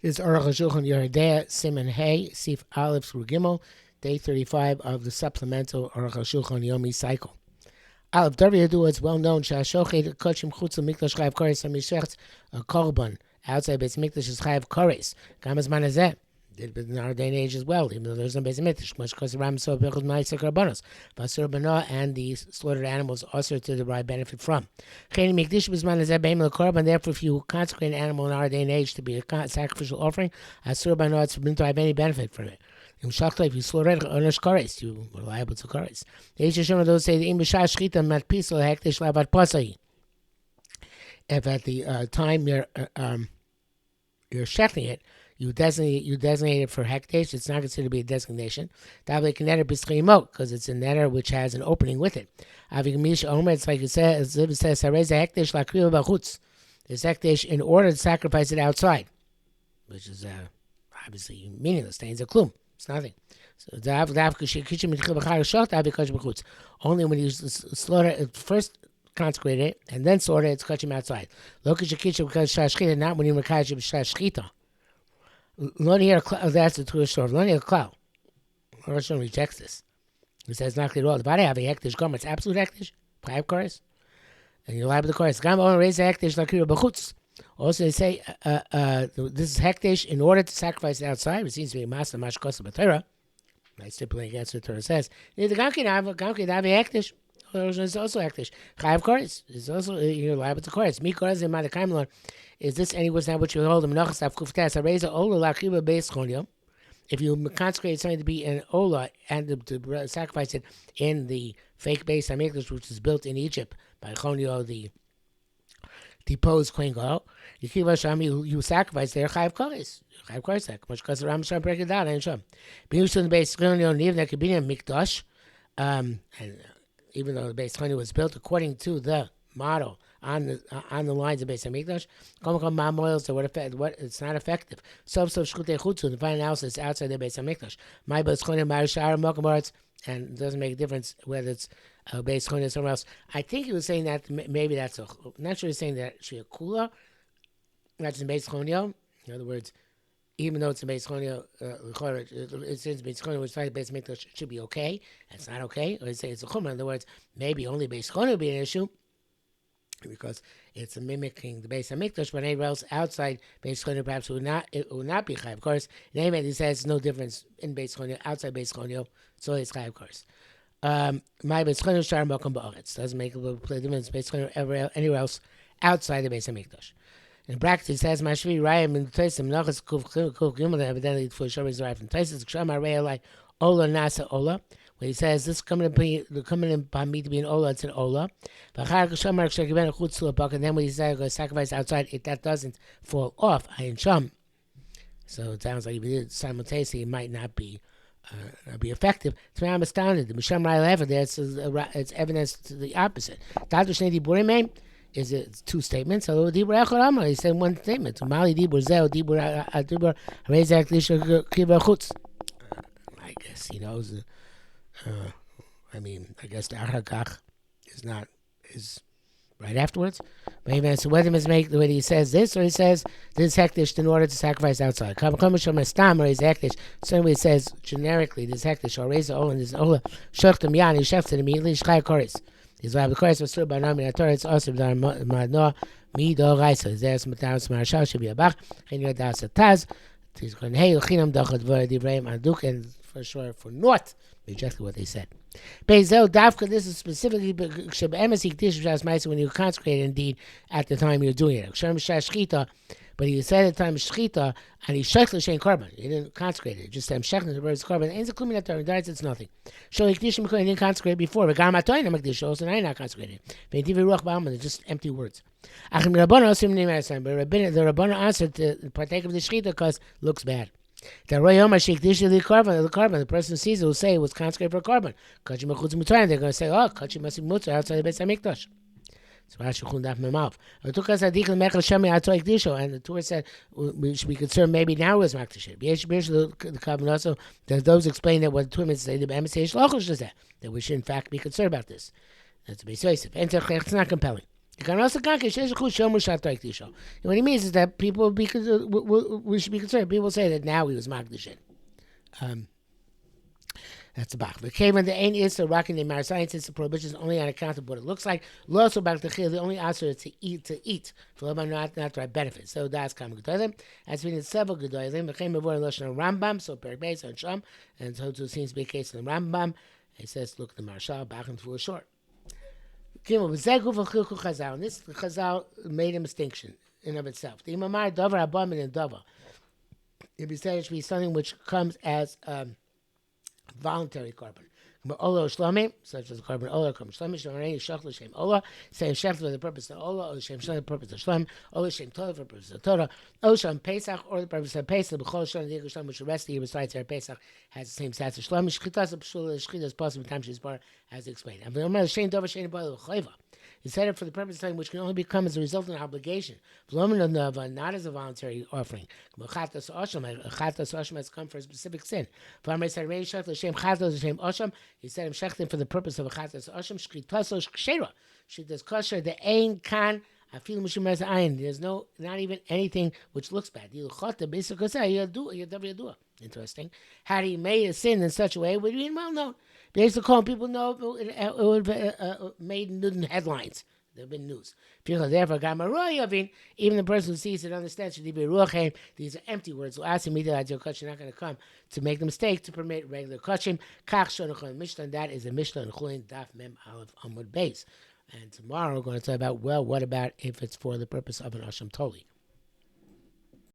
Is Arukh HaShulchan Yeridea Siman Hey Sif Aleph through Gimel, day 35 of the supplemental Arukh HaShulchan Yomi cycle. Aleph Darvi Yadu, it's well known Shashochet Kochim Chutz Mikdash Chayav Kores Hamishech a Korban outside Beis Mikdash is Chayav Kores. Kamas Manazeh. In our day and age as well, even though there's no Beis Mikdash, much because the Ram so Bechut Ma'aseh Karbanos, Basur Bana and the slaughtered animals also to derive benefit from. Cheni Mikdash Bisman Azeh Beim LeKorban. Therefore, if you consecrate an animal in our day and age to be a sacrificial offering, Asur Bana, it's forbidden to have any benefit from it. If you slaughter it, Onesh Kores, you are liable to Kores. The Eish Hashem, those say the Im B'Shah Shchita Mat Pisol Hektish Lavat Pasai. If at the time you're shechting it, you designate it for hekdesh, it's not considered to be a designation. Because it's a netter which has an opening with it. It's like it says, this hekdesh in order to sacrifice it outside, which is obviously meaningless. It's a klum. It's nothing. So only when you slaughter it, first consecrate it, and then slaughter it, it's kachim outside. Not when you makajim shashchita. That's the true story. Loni Klal. Rosh rejects this. He says not clear at all. The body have a hektish garment. It's absolute hektish. Five chorus. And you're liable to chorus. Gam only raise a hektish like b'chutz. Also, they say this is hektish in order to sacrifice it outside. It seems to be a master mashkos b'Torah. I stipulate against what the Torah says. The gamkin have a hektish. It's also hektish. Chayav chorus. It's also you're liable to chorus. Mi chorus in Madakaimlon. Is this any was not what you hold him? If you consecrate something to be an ola and to sacrifice it in the fake base hamikdash, which is built in Egypt by Chonio, the deposed Kohen Gadol, you sacrifice there chayav koris, much because the Rambam break it down and show. Being the base Chonio, even that could be a mikdash, and even though the base Chonio was built according to the model on the lines of Beis Hamikdash, so what it's not effective. The final analysis outside the Beis Hamikdash. And it doesn't make a difference whether it's Beis Chonio or somewhere else. I think he was saying that maybe that's I'm not sure he's saying that it's a kula, not just in Beis Chonio. In other words, even though it's in Beis Chonio, it says Beis Chonio, which is like Beis Hamikdash, it should be okay. It's not okay. Or he say it's a chumrah. In other words, maybe only Beis Chonio would be an issue, because it's mimicking the Beis Hamikdash, but anywhere else outside Beis Chonio perhaps it would not be Chai, of course. In any event, he says no difference in Beis Chonio, outside Beis Chonio, so it's Chai, of course. My Beis Chonio Shar Mokum Ba'aretz doesn't make a difference Beis Chonio anywhere else outside the Beis Hamikdash. In brackets, he says, Mashvi Rayim in Taisim Nachas Kuf Gimel, evidently for sure is derived from Taisis, Kshama Rayalai Ola Nasa Ola. When he says this coming upon me to be an ola, it's an ola. And then when he says go sacrifice outside, that doesn't fall off. So it sounds like if he did it simultaneously, it might not be effective. To me, I'm astounded. The Misham Rai there, it's evidence to the opposite. It's two statements. He said one statement. I guess he knows. I guess the Arukh is right afterwards. But even so, whether he says this or he says this hektish in order to sacrifice outside. Certainly it says generically this hektish or raise the ola and this ola shechtem yan he shechted immediately shchai koris. He's like the koris was through by nami Torah. It's also done madno mi do raisa. There's matavs marashal should be a bach. Chinyo das taz. He's going hey chinam dachad v'or divrayim aduk, and for sure for naught exactly what they said. Bezel Davka, this is specifically when you consecrate it, indeed at the time you're doing it. But he said at the time shchita and he shechel shein korban. He didn't consecrate it. Just shechel the bird's korban. Ain't a klumi that dies. It's nothing. So he didn't consecrate before. But gam atoyin makdish also now not consecrated. But it's just empty words. But the Rabbana answered to partake of the shchita because it looks bad. The person sees it will say it was consecrated for a korban. They're going to say, oh, Kachi must be mutter outside the Beis Hamikdash. So Rashi chun daf memav. And the Torah said we should be concerned maybe now is makdashit. The korban also that those explain that what the Torah say the emissary shlochos is that we should in fact be concerned about this. That's persuasive. And it's not compelling. What he means is that people we should be concerned. People say that now he was Magdashin. Um, That's the Bach. The cave when the ain is so rocking the Mar science is the prohibition is only on account of what it looks like. Also back the chil, the only answer is to eat. For not to have benefits. So that's common gedolim. As we need several gedolim, the came before Lashon Rambam, so per base on Sham, and so it seems to be a case in the Rambam. It says look the Marshal back and forth short. Gimel v'zegu v'chilku Chazal. And this Chazal made a distinction in of itself. The Imamar Dover Abamin and Dover. It be said it should be something which comes as voluntary carbon. Ola Shlomim, such as carbon Ola, Kam Shlomim, Shemarain, Shach Shem Ola, same Shech for the purpose of Ola, Ola Shem Shlom, the purpose of Shlom, Ola Shem Torah for the purpose of Torah, Ola Shem Pesach, or the purpose of Pesach, B'chol Shlom, the Shlom, which the rest of the year besides our Pesach has the same status as Shlom, Shchitas, Pshul, Shchitas, possible time she's bar, as explained. And the Shem Dover, Shem Boil, Chayva. He said it for the purpose of something which can only become as a result of an obligation. Not as a voluntary offering. Chatas Osham has come for a specific sin. He said I'm shechting for the purpose of a Chatas Osham. Shkitasos Kshera. She does kosher. The ain kan. I feel there's not even anything which looks bad. Interesting. Had he made a sin in such a way, it would be well known. Basically, people know it would have made headlines. There have been news. Therefore, even the person who sees it understands these are empty words. You're not going to come to make the mistake to permit regular kachim. That is a Mishnah in Chulin Daf Mem Aleph Amud Beis. And tomorrow we're going to talk about, well, what about if it's for the purpose of an Asham Toli?